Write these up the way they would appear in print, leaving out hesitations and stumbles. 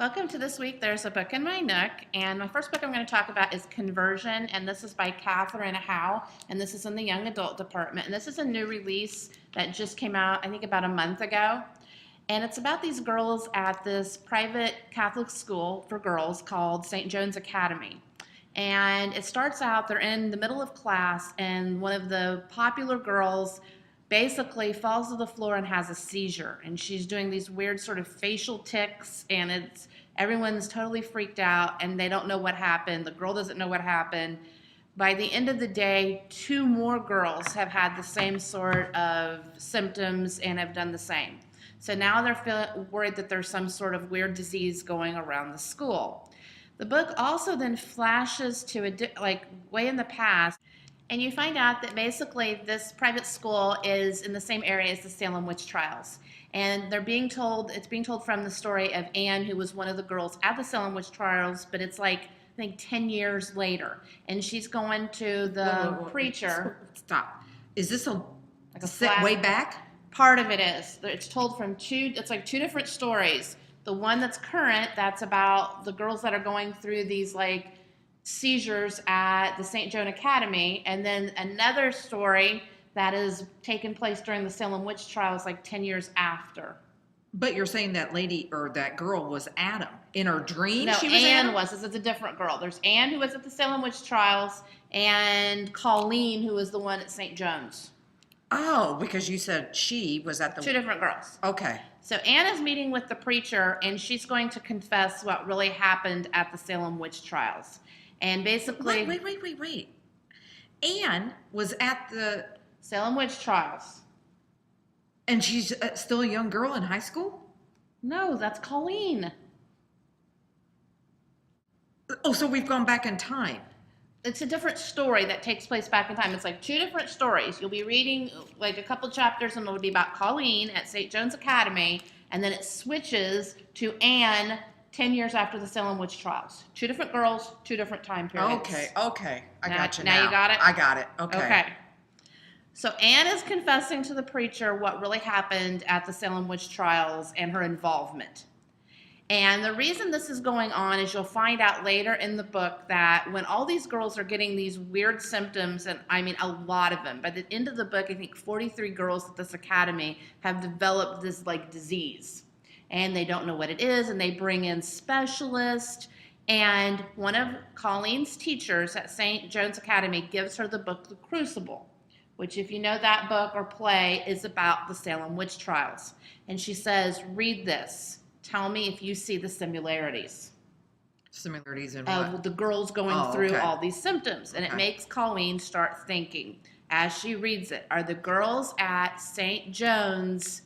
Welcome to This Week There's a Book in My Nook, and my first book I'm going to talk about is Conversion, and this is by Catherine Howe, and this is in the young adult department, and this is a new release that just came out, I think, about a month ago, and it's about these girls at this private Catholic school for girls called St. John's Academy. And it starts out, they're in the middle of class, and one of the popular girls basically falls to the floor and has a seizure, and she's doing these weird sort of facial tics, and everyone's totally freaked out and they don't know what happened. The girl doesn't know what happened. By the end of the day, 2 more girls have had the same sort of symptoms and have done the same. So now they're worried that there's some sort of weird disease going around the school. The book also then flashes to way in the past, and you find out that basically this private school is in the same area as the Salem witch trials. And it's being told from the story of Anne, who was one of the girls at the Salem witch trials, but it's like, I think 10 years later. And she's going to the preacher. Stop. Is this like a set way back? Part of it is. It's told from it's like 2 different stories. The one that's current, that's about the girls that are going through these like seizures at the St. Joan Academy, and then another story that is taking place during the Salem witch trials like 10 years after. But you're saying that lady or that girl was Adam. In her dream, no, she was Anne Adam? This is a different girl. There's Anne, who was at the Salem witch trials, and Colleen, who was the one at St. John's. Oh, because you said she was at the... 2 different girls. Okay. So Anne is meeting with the preacher, and she's going to confess what really happened at the Salem witch trials. And basically... Wait. Anne was at the... Salem witch trials. And she's still a young girl in high school? No, that's Colleen. Oh, so we've gone back in time. It's a different story that takes place back in time. It's like 2 different stories. You'll be reading like a couple chapters, and it'll be about Colleen at St. John's Academy, and then it switches to Anne 10 years after the Salem witch trials. 2 different girls, 2 different time periods. Okay. I got you now. Now you got it? I got it. Okay. So Anne is confessing to the preacher what really happened at the Salem witch trials and her involvement. And the reason this is going on is you'll find out later in the book that when all these girls are getting these weird symptoms, and I mean a lot of them, by the end of the book, I think 43 girls at this academy have developed this like disease. And they don't know what it is, and they bring in specialists. And one of Colleen's teachers at St. John's Academy gives her the book The Crucible, which, if you know that book or play, is about the Salem witch trials. And she says, read this. Tell me if you see the similarities. Similarities in what? Of the girls going through all these symptoms. And it makes Colleen start thinking, as she reads it, are the girls at St. John's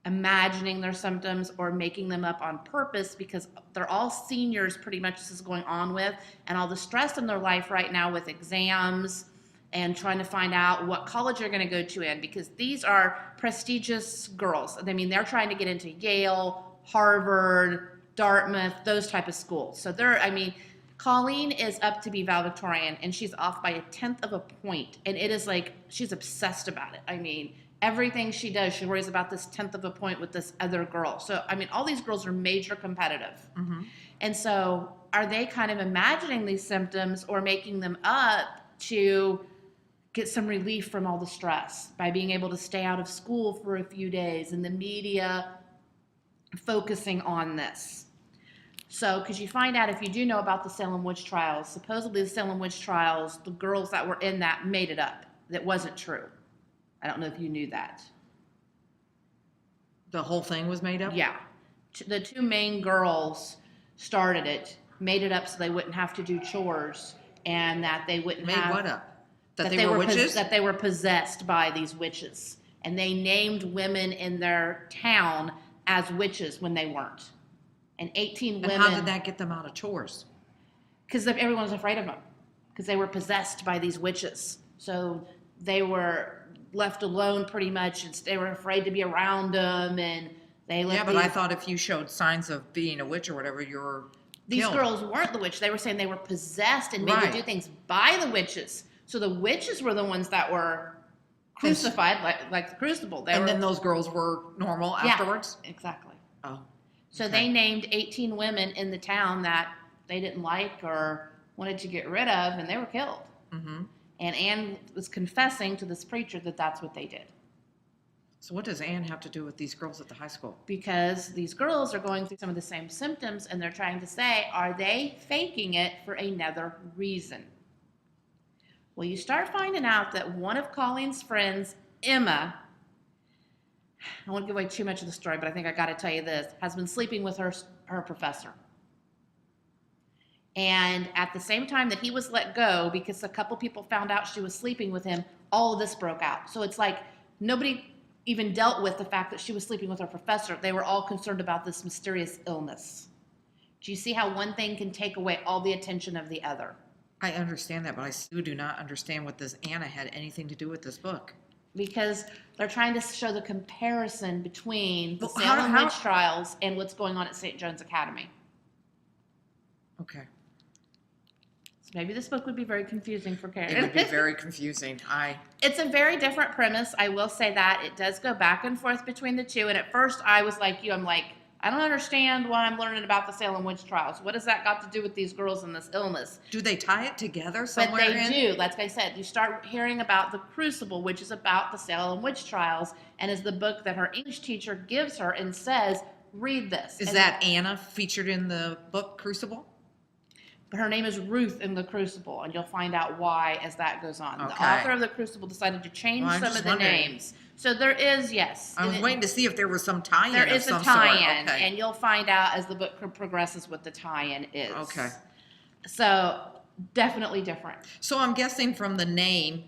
imagining their symptoms or making them up on purpose, because they're all seniors pretty much this is going on with, and all the stress in their life right now with exams and trying to find out what college they're going to go to in, because these are prestigious girls. I mean, they're trying to get into Yale, Harvard, Dartmouth, those type of schools. So Colleen is up to be valedictorian, and she's off by 1/10 of a point. And it is like, she's obsessed about it. I mean, everything she does, she worries about this 1/10 of a point with this other girl. So, I mean, all these girls are major competitive. Mm-hmm. And so are they kind of imagining these symptoms or making them up to get some relief from all the stress by being able to stay out of school for a few days and the media focusing on this? So, because you find out, if you do know about the Salem witch trials, supposedly the Salem witch trials, the girls that were in that made it up. That wasn't true. I don't know if you knew that. The whole thing was made up? Yeah. The 2 main girls started it, made it up so they wouldn't have to do chores, and that they wouldn't Made what up? That they were witches? That they were possessed by these witches. And they named women in their town as witches when they weren't. And 18 women... And how did that get them out of chores? Because everyone was afraid of them. Because they were possessed by these witches. So they were left alone pretty much, and they were afraid to be around them, and they let but I thought if you showed signs of being a witch or whatever, you were These killed. girls weren't the witch. They were saying they were possessed and made to do things by the witches. So the witches were the ones that were crucified, like the crucible. Then those girls were normal afterwards? Yeah, exactly. Oh. So they named 18 women in the town that they didn't like or wanted to get rid of, and they were killed. Mm-hmm. And Anne was confessing to this preacher that that's what they did. So what does Anne have to do with these girls at the high school? Because these girls are going through some of the same symptoms, and they're trying to say, are they faking it for another reason? Well, you start finding out that one of Colleen's friends, Emma, I won't give away too much of the story, but I think I got to tell you this, has been sleeping with her professor. And at the same time that he was let go, because a couple people found out she was sleeping with him, all of this broke out. So it's like nobody even dealt with the fact that she was sleeping with her professor. They were all concerned about this mysterious illness. Do you see how one thing can take away all the attention of the other? I understand that, but I still do not understand what this Anna had anything to do with this book. Because they're trying to show the comparison between the Salem witch trials and what's going on at St. John's Academy. Okay. So maybe this book would be very confusing for Karen. It would be very confusing. It's a very different premise. I will say that. It does go back and forth between the two. And at first I was like you. I'm like, I don't understand why I'm learning about the Salem witch trials. What does that got to do with these girls and this illness? Do they tie it together somewhere? But they do. Like I said, you start hearing about the Crucible, which is about the Salem witch trials, and is the book that her English teacher gives her and says, read this. Is that Anna featured in the book Crucible? Her name is Ruth in the Crucible, and you'll find out why as that goes on. Okay. The author of the Crucible decided to change some of the names. So there is, yes. I was waiting to see if there was some tie-in. There is a tie-in, okay. and you'll find out as the book progresses what the tie-in is. Okay. So definitely different. So I'm guessing from the name,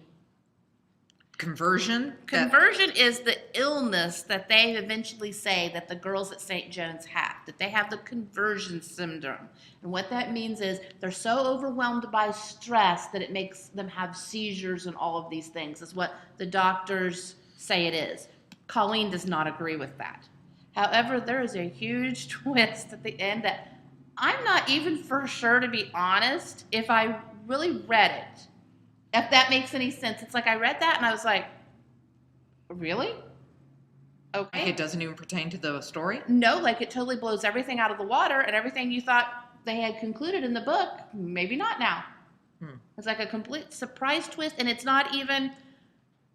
conversion. Conversion is the illness that they eventually say that the girls at St. John's have, that they have the conversion syndrome. And what that means is they're so overwhelmed by stress that it makes them have seizures and all of these things, is what the doctors say it is. Colleen does not agree with that. However, there is a huge twist at the end that I'm not even for sure, to be honest, if I really read it. If that makes any sense. It's like I read that and I was like, really? Okay. Like it doesn't even pertain to the story? No, like it totally blows everything out of the water, and everything you thought they had concluded in the book, maybe not now. It's like a complete surprise twist, and it's not even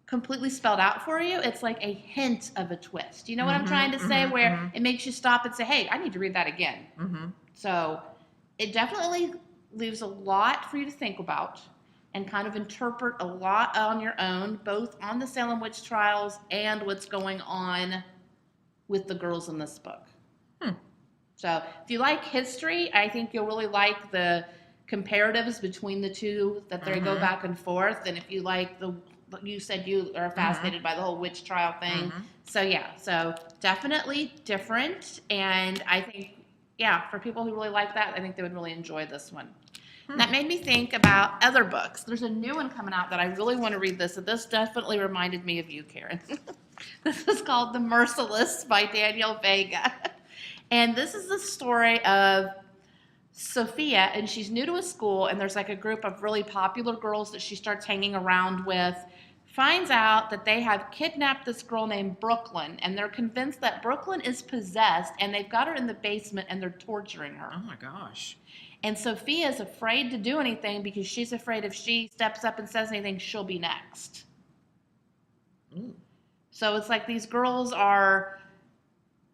completely spelled out for you. It's like a hint of a twist. You know what I'm trying to say? Where it makes you stop and say, hey, I need to read that again. So it definitely leaves a lot for you to think about and kind of interpret a lot on your own, both on the Salem witch trials and what's going on with the girls in this book. So if you like history, I think you'll really like the comparatives between the two, that they go back and forth. And if you like you said you are fascinated by the whole witch trial thing. So yeah, so definitely different. And I think, yeah, for people who really like that, I think they would really enjoy this one. That made me think about other books. There's a new one coming out that I really want to read this, and this definitely reminded me of you, Karen. This is called The Merciless by Daniel Vega. And this is the story of Sophia, and she's new to a school, and there's like a group of really popular girls that she starts hanging around with, finds out that they have kidnapped this girl named Brooklyn, and they're convinced that Brooklyn is possessed, and they've got her in the basement, and they're torturing her. Oh my gosh. And Sophia is afraid to do anything because she's afraid if she steps up and says anything, she'll be next. So it's like these girls are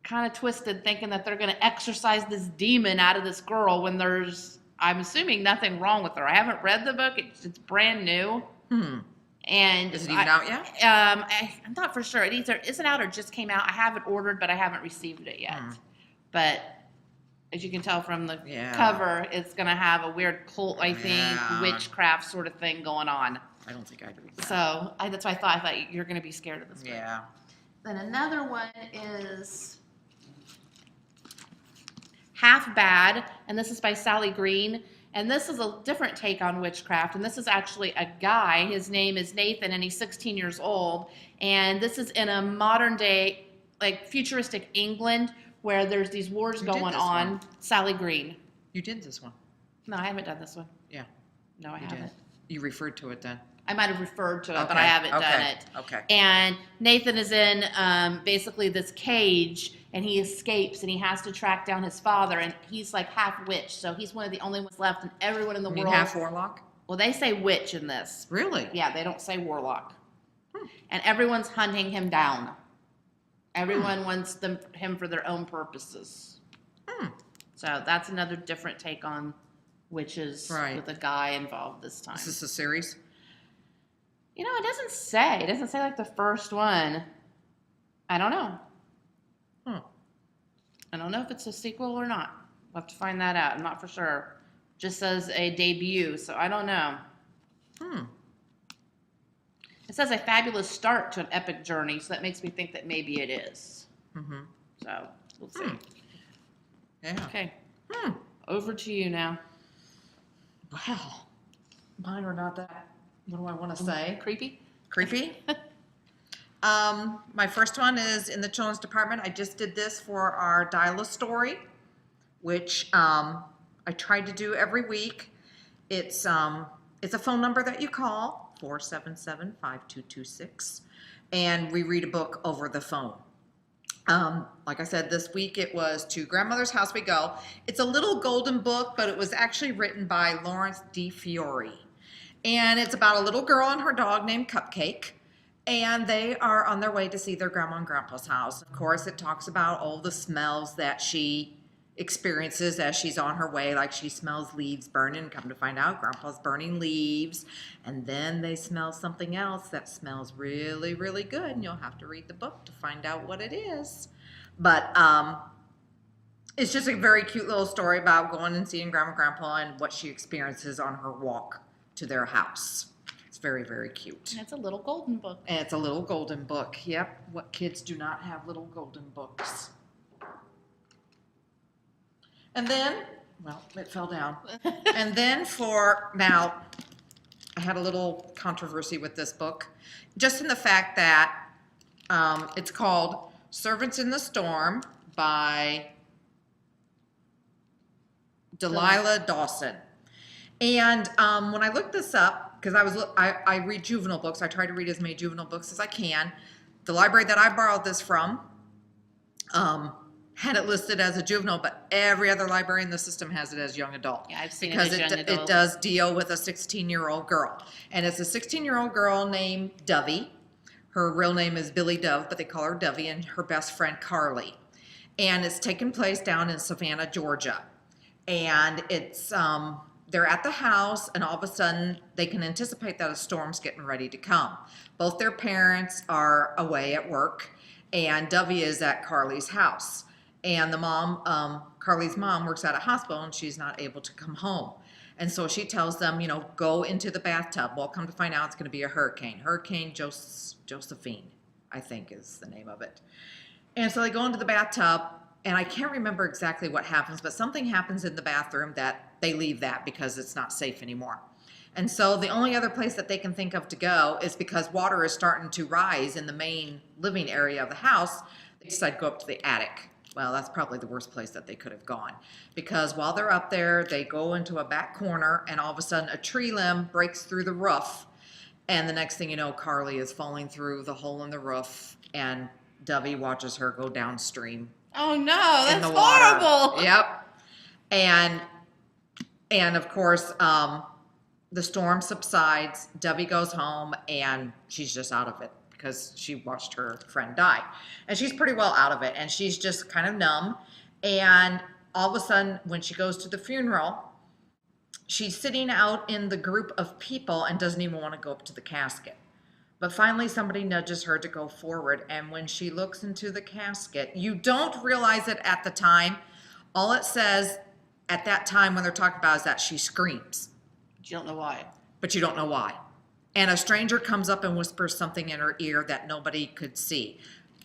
kind of twisted, thinking that they're going to exorcise this demon out of this girl when there's, I'm assuming, nothing wrong with her. I haven't read the book. It's brand new. And is it even out yet? I'm not for sure. It either isn't out or just came out. I have it ordered, but I haven't received it yet. But as you can tell from the cover, it's going to have a weird cult, I think, witchcraft sort of thing going on. I don't think I'd read that. So that's why I thought you're going to be scared of this book. Yeah. Then another one is Half Bad, and this is by Sally Green. And this is a different take on witchcraft. And this is actually a guy. His name is Nathan, and he's 16 years old. And this is in a modern day, like futuristic England, where there's these wars going on. Sally Green. You did this one. No, I haven't done this one. Yeah. No, I haven't. You referred to it then. I might have referred to it, but I haven't done it. Okay. And Nathan is in basically this cage, and he escapes and he has to track down his father, and he's like half witch, so he's one of the only ones left, and everyone in the world. Half warlock? Well, they say witch in this. Really? Yeah, they don't say warlock. And everyone's hunting him down. Everyone wants him for their own purposes. So that's another different take on witches with a guy involved this time. Is this a series? You know, it doesn't say. It doesn't say like the first one. I don't know. I don't know if it's a sequel or not. We'll have to find that out. I'm not for sure. Just says a debut, so I don't know. It says a fabulous start to an epic journey, so that makes me think that maybe it is. So we'll see. Yeah. Okay. Over to you now. Wow. Mine are not that, what do I want to say? Creepy? Creepy? My first one is in the children's department. I just did this for our dial-a story, which I try to do every week. It's a phone number that you call, 477-5226, and we read a book over the phone. Like I said, this week it was To Grandmother's House We Go. It's a little golden book, but it was actually written by Lawrence D. Fiore. And it's about a little girl and her dog named Cupcake. And they are on their way to see their grandma and grandpa's house. Of course, it talks about all the smells that she experiences as she's on her way, like she smells leaves burning. Come to find out, grandpa's burning leaves. And then they smell something else that smells really, really good. And you'll have to read the book to find out what it is. But it's just a very cute little story about going and seeing grandma and grandpa and what she experiences on her walk to their house. It's very, very cute. And it's a little golden book. And it's a little golden book. Yep. What kids do not have little golden books? And then, well, it fell down. And then now, I had a little controversy with this book, just in the fact that it's called Servants in the Storm by Delilah Dawson. And when I looked this up, because I read juvenile books, I try to read as many juvenile books as I can. The library that I borrowed this from had it listed as a juvenile, but every other library in the system has it as young adult. Yeah, I've seen because it as young adult. It does deal with a 16-year-old girl. And it's a 16-year-old girl named Dovey. Her real name is Billy Dove, but they call her Dovey, and her best friend Carly. And it's taking place down in Savannah, Georgia. And it's they're at the house, and all of a sudden they can anticipate that a storm's getting ready to come. Both their parents are away at work, and Dovey is at Carly's house. And the mom, Carly's mom, works at a hospital, and she's not able to come home. And so she tells them, go into the bathtub. Well, come to find out it's going to be a hurricane. Hurricane Josephine, I think is the name of it. And so they go into the bathtub, and I can't remember exactly what happens, but something happens in the bathroom that they leave that because it's not safe anymore. And so the only other place that they can think of to go is because water is starting to rise in the main living area of the house, they decide to go up to the attic. Well, that's probably the worst place that they could have gone, because while they're up there, they go into a back corner, and all of a sudden a tree limb breaks through the roof, and the next thing you know, Carly is falling through the hole in the roof, and Dovey watches her go downstream. Oh no, that's in the water. Horrible. Yep. And of course, the storm subsides. Dovey goes home, and she's just out of it, because she watched her friend die. And she's pretty well out of it, and she's just kind of numb. And all of a sudden, when she goes to the funeral, she's sitting out in the group of people and doesn't even want to go up to the casket. But finally, somebody nudges her to go forward, and when she looks into the casket, you don't realize it at the time. All it says at that time when they're talking about is that she screams. But you don't know why. But you don't know why. And a stranger comes up and whispers something in her ear that nobody could see.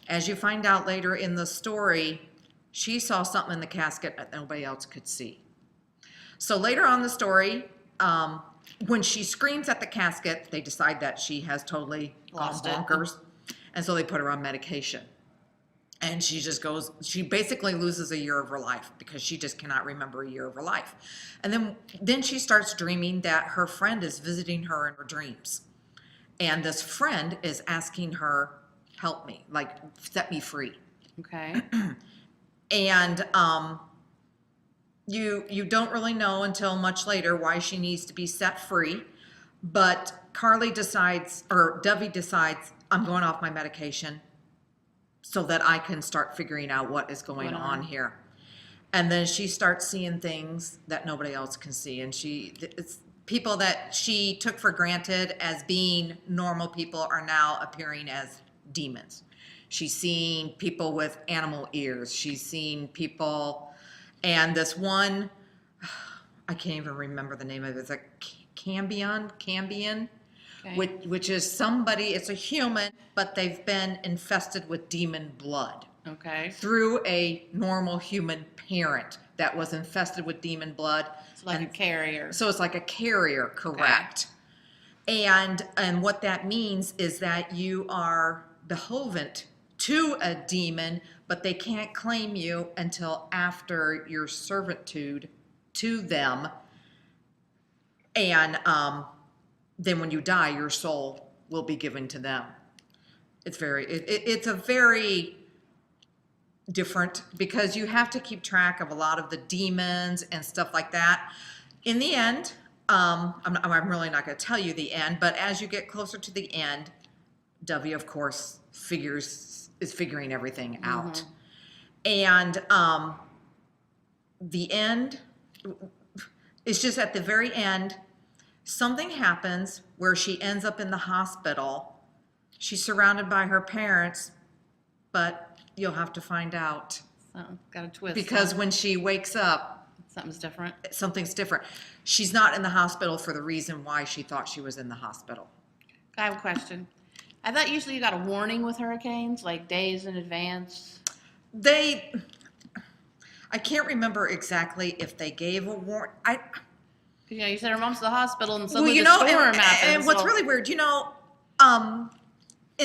As you find out later in the story, she saw something in the casket that nobody else could see. So later on in the story, when she screams at the casket, they decide that she has totally Lost gone bonkers. And so they put her on medication. And she basically loses a year of her life because she just cannot remember a year of her life. And then she starts dreaming that her friend is visiting her in her dreams. And this friend is asking her, help me, like set me free. Okay. And you don't really know until much later why she needs to be set free. But Carly decides, or Dovey decides, I'm going off my medication so that I can start figuring out what is going on here. And then she starts seeing things that nobody else can see. And it's people that she took for granted as being normal people are now appearing as demons. She's seeing people with animal ears. She's seeing people, and this one, I can't even remember the name of it. It's a Cambion, okay. which is somebody, it's a human, but they've been infested with demon blood. Okay. Through a normal human parent that was infested with demon blood. It's like a carrier. So it's like a carrier, correct. Okay. And what that means is that you are beholden to a demon, but they can't claim you until after your servitude to them. And then when you die, your soul will be given to them. It's a very different, because you have to keep track of a lot of the demons and stuff like that. In the end, I'm really not going to tell you the end, but as you get closer to the end, Dovey, of course, is figuring everything out. And the end is just at the very end, something happens where she ends up in the hospital. She's surrounded by her parents, but you'll have to find out. So, got a twist. Because when she wakes up, something's different. She's not in the hospital for the reason why she thought she was in the hospital. I have a question. I thought usually you got a warning with hurricanes, like days in advance. I can't remember exactly if they gave a warning. You said her mom's at the hospital and suddenly the storm happens. And what's really weird, in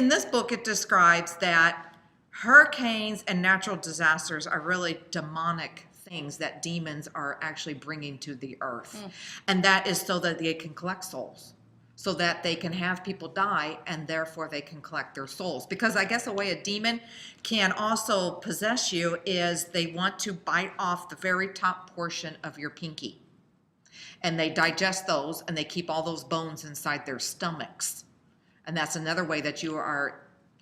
this book it describes that hurricanes and natural disasters are really demonic things that demons are actually bringing to the earth. And that is so that they can collect souls, so that they can have people die, and therefore they can collect their souls. Because I guess the way a demon can also possess you is they want to bite off the very top portion of your pinky. And they digest those, and they keep all those bones inside their stomachs. And that's another way that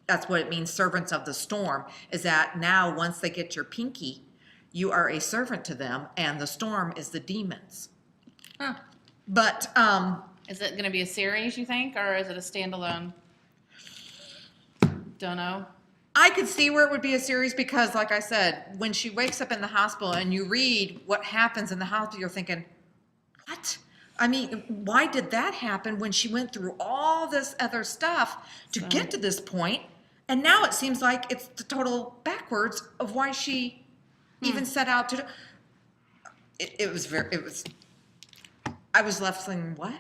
that's what it means, servants of the storm, is that now once they get your pinky, you are a servant to them, and the storm is the demons. Huh. But is it going to be a series, you think, or is it a standalone? Don't know. I could see where it would be a series because, like I said, when she wakes up in the hospital and you read what happens in the hospital, you're thinking, what? I mean, why did that happen when she went through all this other stuff to get to this point? And now it seems like it's the total backwards of why she even set out to do. I was left thinking, what?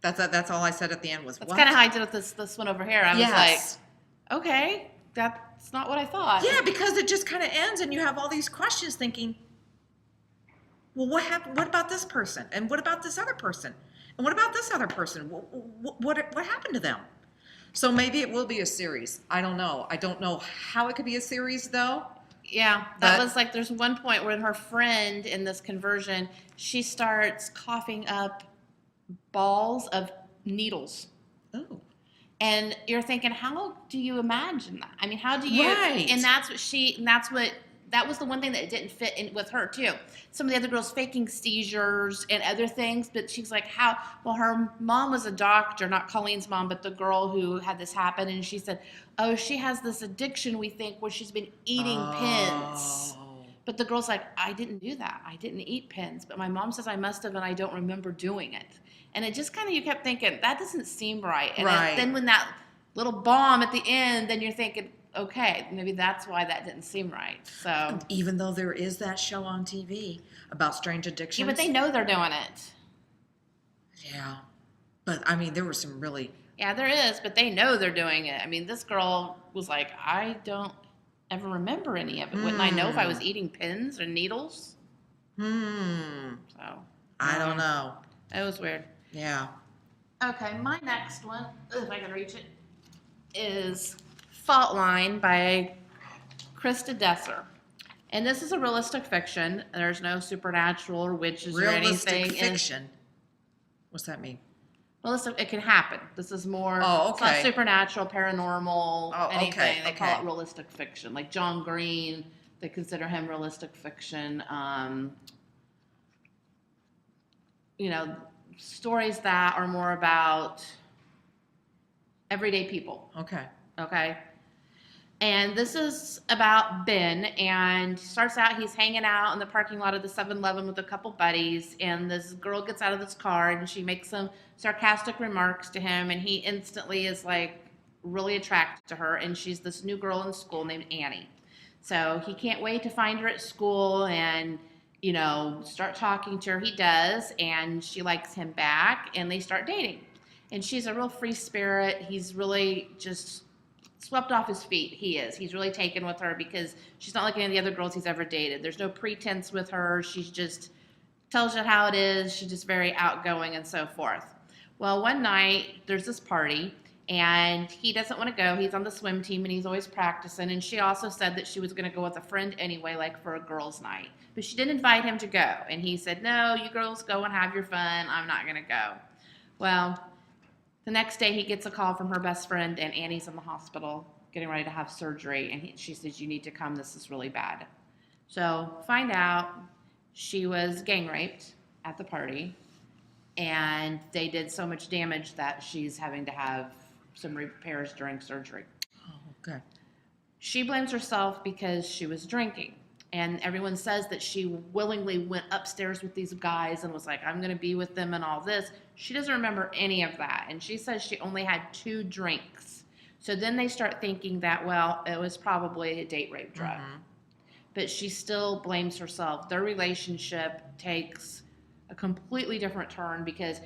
That's all I said at the end was, That's what? kind of how I did with this one over here. I was like, okay, that's not what I thought. Yeah, because it just kind of ends and you have all these questions thinking, well, what happened? What about this person? And what about this other person? And what about this other person? What happened to them? So maybe it will be a series. I don't know. I don't know how it could be a series, though. Yeah, that was like, there's one point where her friend in this conversion, she starts coughing up balls of needles. Oh. And you're thinking, how do you imagine that? I mean, how do you? Right. And that was the one thing that didn't fit in with her too. Some of the other girls faking seizures and other things, but she's like, how? Well, her mom was a doctor, not Colleen's mom, but the girl who had this happen. And she said, oh, she has this addiction, we think, where she's been eating pins. But the girl's like, I didn't do that. I didn't eat pins. But my mom says I must have, and I don't remember doing it. And it just kind of, you kept thinking, that doesn't seem right. And then when that little bomb at the end, then you're thinking, okay, maybe that's why that didn't seem right. So even though there is that show on TV about strange addictions. Yeah, but they know they're doing it. Yeah. But I mean, there were some really. Yeah, there is, but they know they're doing it. I mean, this girl was like, I don't ever remember any of it. Wouldn't I know if I was eating pins or needles? So I don't know. It was weird. Yeah. Okay, my next one, if I can reach it, is Fault Line by Krista Desser. And this is a realistic fiction. There's no supernatural or witches or anything. Realistic fiction. What's that mean? Realistic, it can happen. This is more. Oh, It's not okay. supernatural, paranormal, Oh, anything. okay, They call okay. it realistic fiction. Like John Green, they consider him realistic fiction. You know, stories that are more about everyday people. Okay. Okay. And this is about Ben, and starts out, he's hanging out in the parking lot of the 7-Eleven with a couple buddies, and this girl gets out of this car, and she makes some sarcastic remarks to him, and he instantly is like really attracted to her, and she's this new girl in school named Annie. So he can't wait to find her at school and, you know, start talking to her. He does, and she likes him back, and they start dating. And she's a real free spirit. He's really just swept off his feet. He is. He's really taken with her because she's not like any of the other girls he's ever dated. There's no pretense with her. She's just tells you how it is. She's just very outgoing and so forth. Well, one night there's this party and he doesn't want to go. He's on the swim team and he's always practicing. And she also said that she was going to go with a friend anyway, like for a girls' night. But she didn't invite him to go. And he said, "No, you girls go and have your fun. I'm not going to go." Well, the next day, he gets a call from her best friend, and Annie's in the hospital getting ready to have surgery. And she says, "You need to come. This is really bad." So find out she was gang raped at the party, and they did so much damage that she's having to have some repairs during surgery. Oh, okay. She blames herself because she was drinking. And everyone says that she willingly went upstairs with these guys and was like, "I'm going to be with them and all this." She doesn't remember any of that. And she says she only had 2 drinks. So then they start thinking that, well, it was probably a date rape drug. Mm-hmm. But she still blames herself. Their relationship takes a completely different turn because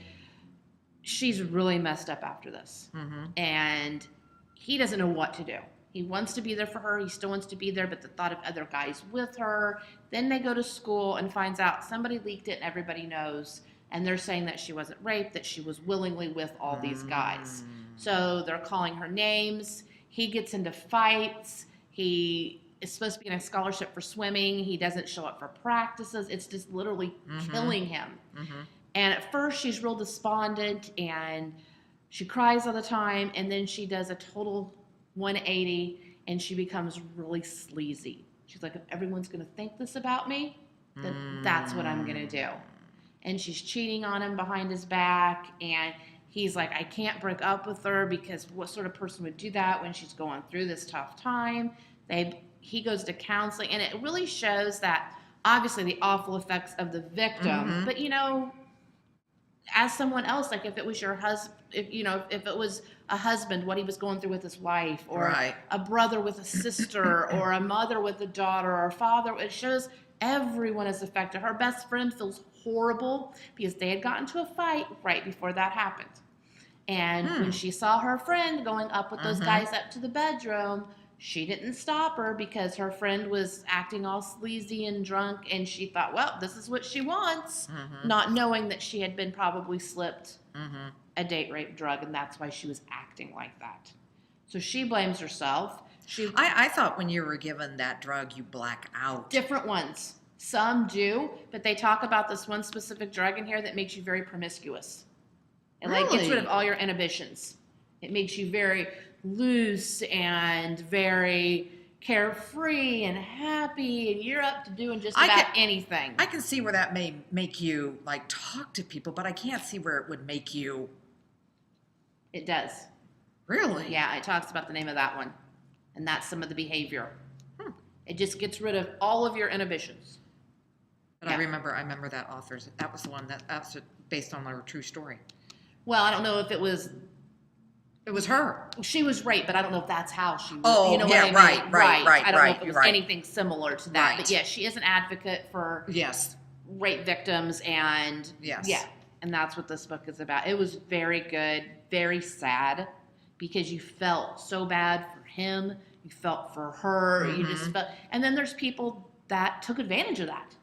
she's really messed up after this. Mm-hmm. And he doesn't know what to do. He wants to be there for her. He still wants to be there, but the thought of other guys with her. Then they go to school and finds out somebody leaked it and everybody knows. And they're saying that she wasn't raped, that she was willingly with all these guys. So they're calling her names. He gets into fights. He is supposed to be in a scholarship for swimming. He doesn't show up for practices. It's just literally killing him. Mm-hmm. And at first she's real despondent and she cries all the time. And then she does a total 180 and she becomes really sleazy. She's like, "If everyone's going to think this about me, then that's what I'm going to do." And she's cheating on him behind his back. And he's like, "I can't break up with her because what sort of person would do that when she's going through this tough time?" He goes to counseling, and it really shows that obviously the awful effects of the victim, but you know, as someone else, like if it was your husband, if it was a husband, what he was going through with his wife, or a brother with a sister, or a mother with a daughter, or a father, it shows everyone is affected. Her best friend feels horrible because they had gotten to a fight right before that happened. And when she saw her friend going up with those guys up to the bedroom, she didn't stop her because her friend was acting all sleazy and drunk, and she thought, well, this is what she wants, not knowing that she had been probably slipped a date rape drug, and that's why she was acting like that. So she blames herself. I thought when you were given that drug, you black out. Different ones. Some do, but they talk about this one specific drug in here that makes you very promiscuous. It like gets rid of all your inhibitions. It makes you very loose and very carefree and happy, and you're up to doing just about anything. I can see where that may make you like talk to people, but I can't see where it would make you. It does. Really? Yeah, it talks about the name of that one, and that's some of the behavior. It just gets rid of all of your inhibitions. But I remember that author's. That was the one that's based on a true story. Well, I don't know if it was. It was her. She was raped, but I don't know if that's how she was. Oh, you know yeah, what I mean? right. I don't know if it was anything similar to that. Right. But yeah, she is an advocate for rape victims, and and that's what this book is about. It was very good, very sad, because you felt so bad for him, you felt for her, you just felt, and then there's people that took advantage of that.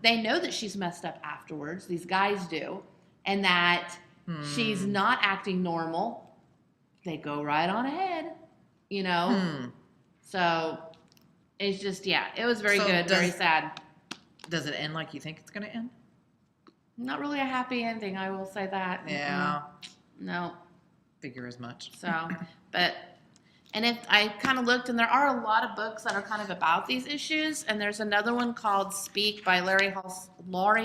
They know that she's messed up afterwards, these guys do, and that she's not acting normal. They go right on ahead, you know. So It's just, yeah, it was very So good, very sad. Does it end like you think it's going to end? Not really a happy ending, I will say that. Yeah. No. Figure as much. So, but, and if I kind of looked, and there are a lot of books that are kind of about these issues, and there's another one called Speak by Laurie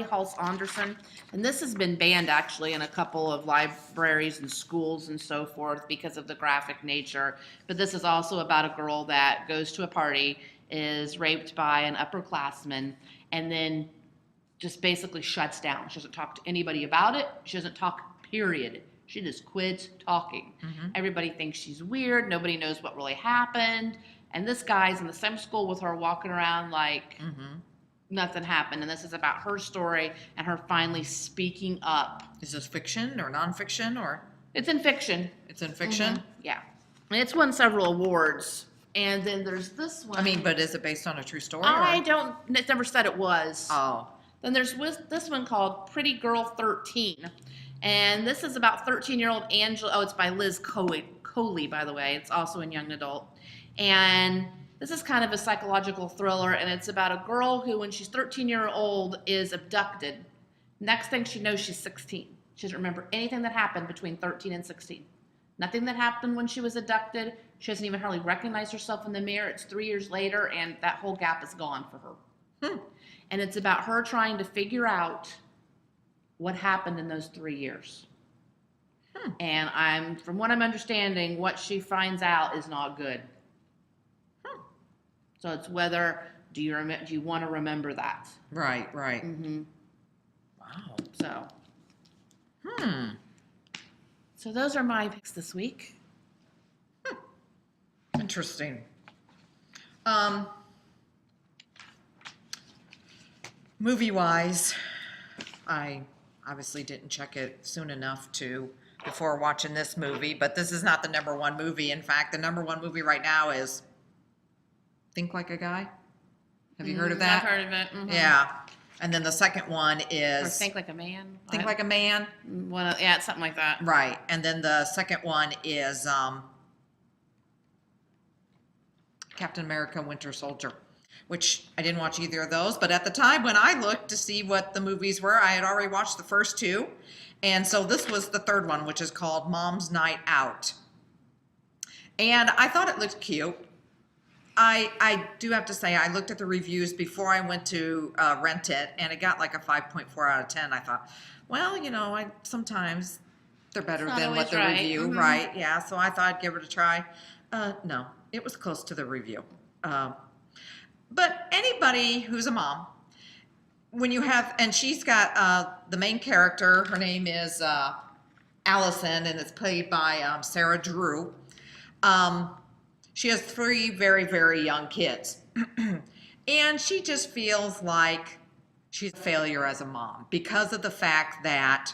Halse Anderson, and this has been banned actually in a couple of libraries and schools and so forth because of the graphic nature. But this is also about a girl that goes to a party, is raped by an upperclassman, and then just basically shuts down. She doesn't talk to anybody about it. She doesn't talk, period. She just quits talking. Everybody thinks she's weird. Nobody knows what really happened. And this guy's in the same school with her, walking around like nothing happened. And this is about her story and her finally speaking up. Is this fiction or nonfiction or? It's in fiction. It's in fiction? Yeah. And it's won several awards. And then there's this one. I mean, but is it based on a true story? It never said it was. Oh. Then there's this one called Pretty Girl 13. And this is about 13-year-old Angela. Oh, it's by Liz Coley, by the way. It's also in young adult. And this is kind of a psychological thriller, and it's about a girl who, when she's 13-years old, is abducted. Next thing she knows, she's 16. She doesn't remember anything that happened between 13 and 16. Nothing that happened when she was abducted. She doesn't even hardly recognize herself in the mirror. It's 3 years later, and that whole gap is gone for her. And it's about her trying to figure out what happened in those 3 years. And from what I'm understanding, what she finds out is not good. So it's whether do you want to remember that? Right. Wow. So. So those are my picks this week. Interesting. Movie-wise, I obviously didn't check it soon enough before watching this movie, but this is not the number one movie. In fact, the number one movie right now is Think Like a Guy. Have you heard of that? I've heard of it. Yeah. And then the second one is... Or Think Like a Man. Think Like a Man. Yeah, it's something like that. Right. And then the second one is Captain America Winter Soldier, which I didn't watch either of those. But at the time when I looked to see what the movies were, I had already watched the first two. And so this was the third one, which is called Mom's Night Out. And I thought it looked cute. I do have to say, I looked at the reviews before I went to rent it, and it got like a 5.4 out of 10. I thought, well, sometimes they're better than what the review, right? Yeah, so I thought I'd give it a try. No, it was close to the review. But anybody who's a mom, when you have, and she's got the main character, her name is Allison, and it's played by Sarah Drew. She has 3 very, very young kids. And she just feels like she's a failure as a mom because of the fact that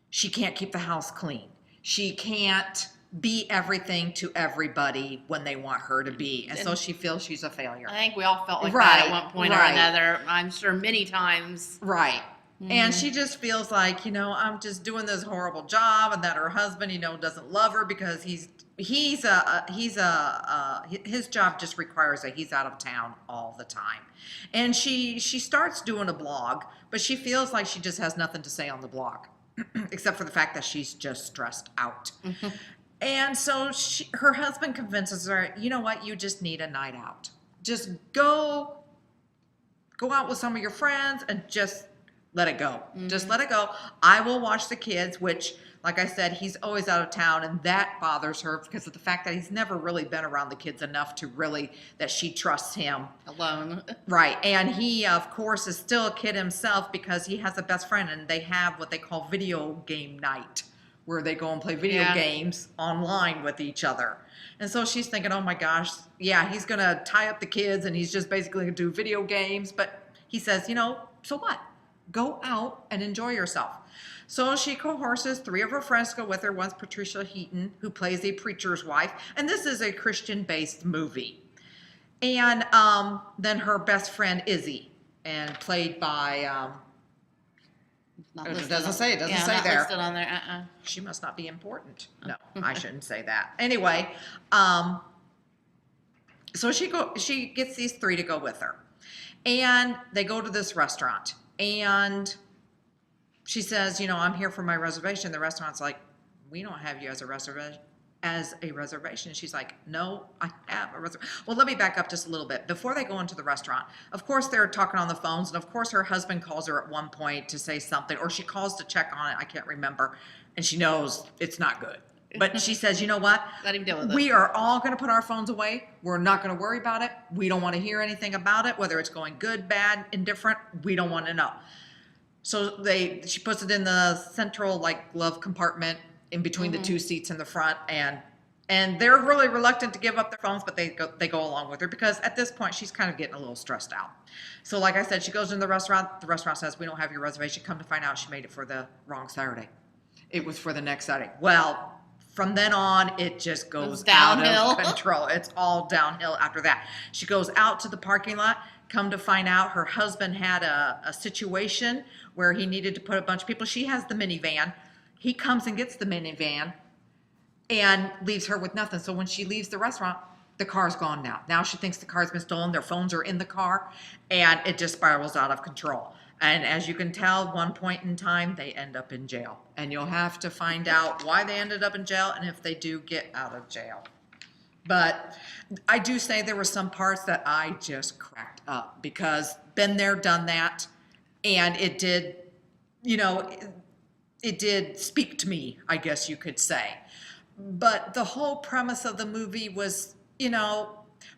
she can't keep the house clean. She can't be everything to everybody when they want her to be. And so she feels she's a failure. I think we all felt like that at one point or another. I'm sure many times. Right. And she just feels like, I'm just doing this horrible job, and that her husband, doesn't love her because his job just requires that he's out of town all the time. And she starts doing a blog, but she feels like she just has nothing to say on the blog, except for the fact that she's just stressed out. And so her husband convinces her, you know what, you just need a night out. Just go out with some of your friends and just let it go. Just let it go. I will watch the kids, which, like I said, he's always out of town, and that bothers her because of the fact that he's never really been around the kids enough to really, that she trusts him. Alone. Right. And he, of course, is still a kid himself because he has a best friend, and they have what they call video game night, where they go and play video games online with each other. And so she's thinking, oh my gosh, yeah, he's going to tie up the kids, and he's just basically going to do video games. But he says, so what? Go out and enjoy yourself. So she coerces 3 of her friends to go with her. One's Patricia Heaton, who plays a preacher's wife. And this is a Christian-based movie. And then her best friend, Izzy, and played by... it doesn't say there. Not listed on there. She must not be important. No, I shouldn't say that. Anyway, So she gets these 3 to go with her. And they go to this restaurant. And she says, I'm here for my reservation. The restaurant's like, we don't have you as a reservation. She's like, no, I have a reservation. Well, let me back up just a little bit. Before they go into the restaurant, of course, they're talking on the phones. And of course, her husband calls her at one point to say something, or she calls to check on it. I can't remember. And she knows it's not good. But she says, you know what? Let him deal with it. We are all going to put our phones away. We're not going to worry about it. We don't want to hear anything about it, whether it's going good, bad, indifferent. We don't want to know. So she puts it in the central glove compartment in between the 2 seats in the front, and they're really reluctant to give up their phones, but they go along with her because at this point she's kind of getting a little stressed out. So like I said, she goes in the restaurant. The restaurant says, we don't have your reservation. Come to find out, she made it for the wrong Saturday. It was for the next Saturday. Well, from then on, it just goes out of control. It's all downhill after that. She goes out to the parking lot. Come to find out, her husband had a situation where he needed to put a bunch of people. She has the minivan. He comes and gets the minivan and leaves her with nothing. So when she leaves the restaurant, the car's gone now. Now she thinks the car's been stolen. Their phones are in the car, and it just spirals out of control. And as you can tell, one point in time, they end up in jail. And you'll have to find out why they ended up in jail and if they do get out of jail. But I do say there were some parts that I just cracked up because been there, done that. And it did, it did speak to me, I guess you could say. But the whole premise of the movie was,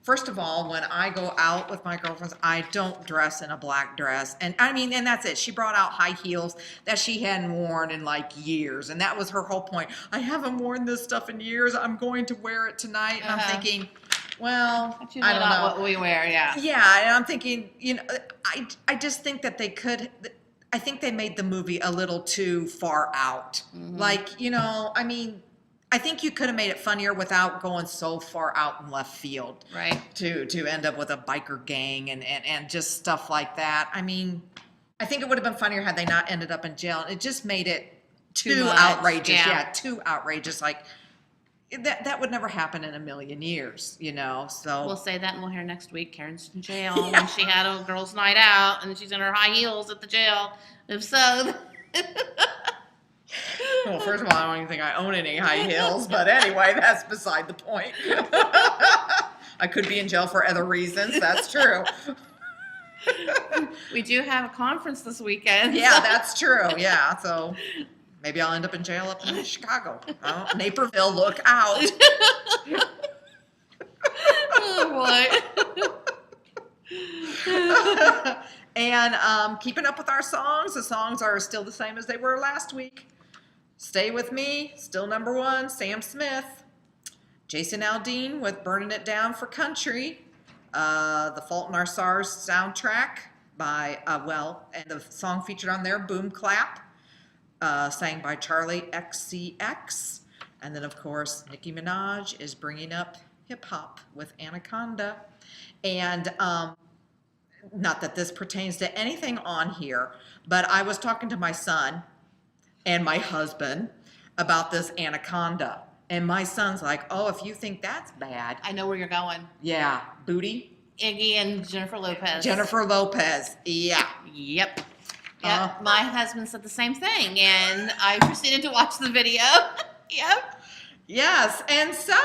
first of all, when I go out with my girlfriends, I don't dress in a black dress. And and that's it. She brought out high heels that she hadn't worn in years. And that was her whole point. I haven't worn this stuff in years. I'm going to wear it tonight. And I'm thinking, well, I don't know what we wear. Yeah. Yeah. And I'm thinking, I just think that I think they made the movie a little too far out. Mm-hmm. I think you could have made it funnier without going so far out in left field. Right. To end up with a biker gang and just stuff like that. I think it would have been funnier had they not ended up in jail. It just made it too outrageous. Yeah, too outrageous. That would never happen in a million years, so. We'll say that and we'll hear next week Karen's in jail when she had a girls' night out and she's in her high heels at the jail. If so. Well, first of all, I don't even think I own any high heels, but anyway, that's beside the point. I could be in jail for other reasons. That's true. We do have a conference this weekend. Yeah, that's true. Yeah, so maybe I'll end up in jail up in Chicago. Naperville, look out. Oh, boy. And keeping up with our songs. The songs are still the same as they were last week. Stay With Me, still number 1, Sam Smith. Jason Aldean with Burning It Down for Country. The Fault in Our Stars soundtrack by, and the song featured on there, Boom Clap, sang by Charlie XCX. And then, of course, Nicki Minaj is bringing up hip-hop with Anaconda. And not that this pertains to anything on here, but I was talking to my son and my husband about this Anaconda. And my son's like, oh, if you think that's bad. I know where you're going. Yeah. Booty? Iggy and Jennifer Lopez. Jennifer Lopez. Yeah. Yep. Yeah. My husband said the same thing. And I proceeded to watch the video. Yep. Yes. And so,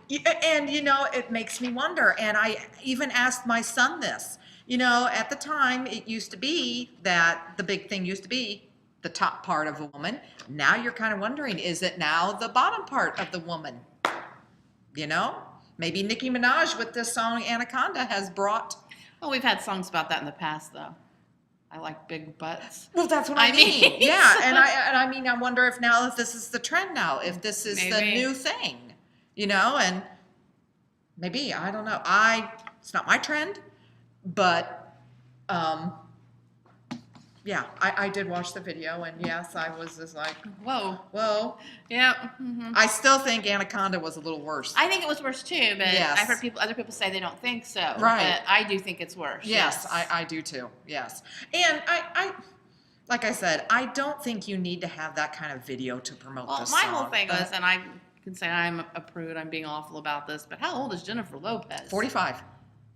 it makes me wonder. And I even asked my son this. At the time, it used to be that the big thing used to be the top part of a woman. Now you're kind of wondering, is it now the bottom part of the woman? Maybe Nicki Minaj with this song Anaconda has brought. Well, we've had songs about that in the past, though. I like big butts. Well, that's what I mean. Yeah, and I wonder if this is the trend now, if this is the new thing, and maybe, I don't know. It's not my trend, but yeah, I did watch the video, and yes, I was just like, whoa. Yeah. Mm-hmm. I still think Anaconda was a little worse. I think it was worse too, but yes. I've heard other people say they don't think so. Right. But I do think it's worse. Yes. I do too. Yes. And I like I said, I don't think you need to have that kind of video to promote this song. My whole thing was, and I can say I'm a prude, I'm being awful about this, but how old is Jennifer Lopez? 45.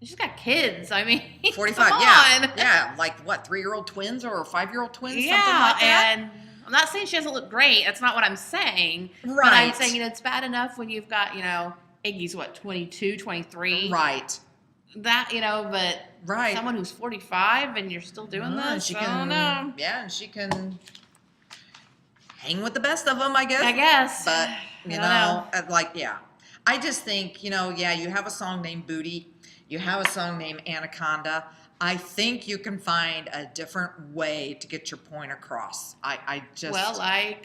She's got kids. I mean, 45, come yeah. on. Yeah, like what, 3-year-old twins or 5-year-old twins, Yeah, something like that? and I'm not saying she doesn't look great. That's not what I'm saying. Right. But I'm saying, it's bad enough when you've got, Iggy's what, 22, 23? Right. That, but Right. someone who's 45 and you're still doing this, I don't know. Yeah, and she can hang with the best of them, I guess. I guess. But, I don't know. yeah. I just think, you have a song named Booty. You have a song named Anaconda. I think you can find a different way to get your point across. I just... Well,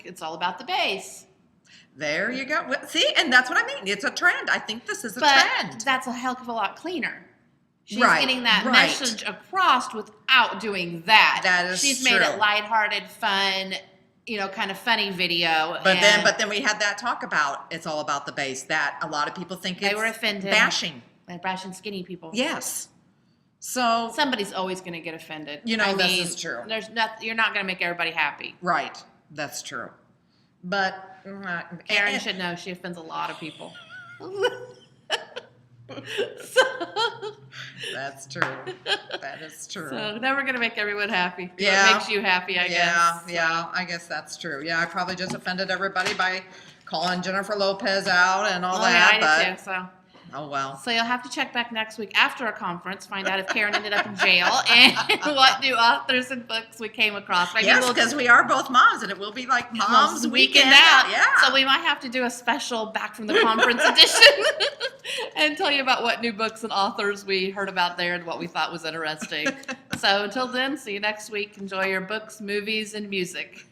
it's all about the bass. There you go. Well, see, and that's what I mean. It's a trend. I think this is a But trend. that's a hell of a lot cleaner. She's Right, getting that right. message across without doing that. That is She's true. made it lighthearted, fun, kind of funny video. But then we had that talk about it's all about the bass. That a lot of people think They it's were offended. bashing. Like bashing skinny people. Yes. So Somebody's always going to get offended. this is true. You're not going to make everybody happy. Right. That's true. But Karen should know she offends a lot of people. That's true. That is true. So never going to make everyone happy. Yeah. What makes you happy, I guess. Yeah, I guess that's true. Yeah, I probably just offended everybody by calling Jennifer Lopez out and all that. Yeah, I did too, so. Oh, well. So you'll have to check back next week after a conference, find out if Karen ended up in jail and what new authors and books we came across. Maybe Yes, because we are both moms, and it will be like Mom's Weekend out. Yeah. So we might have to do a special back from the conference edition and tell you about what new books and authors we heard about there and what we thought was interesting. So until then, see you next week. Enjoy your books, movies, and music.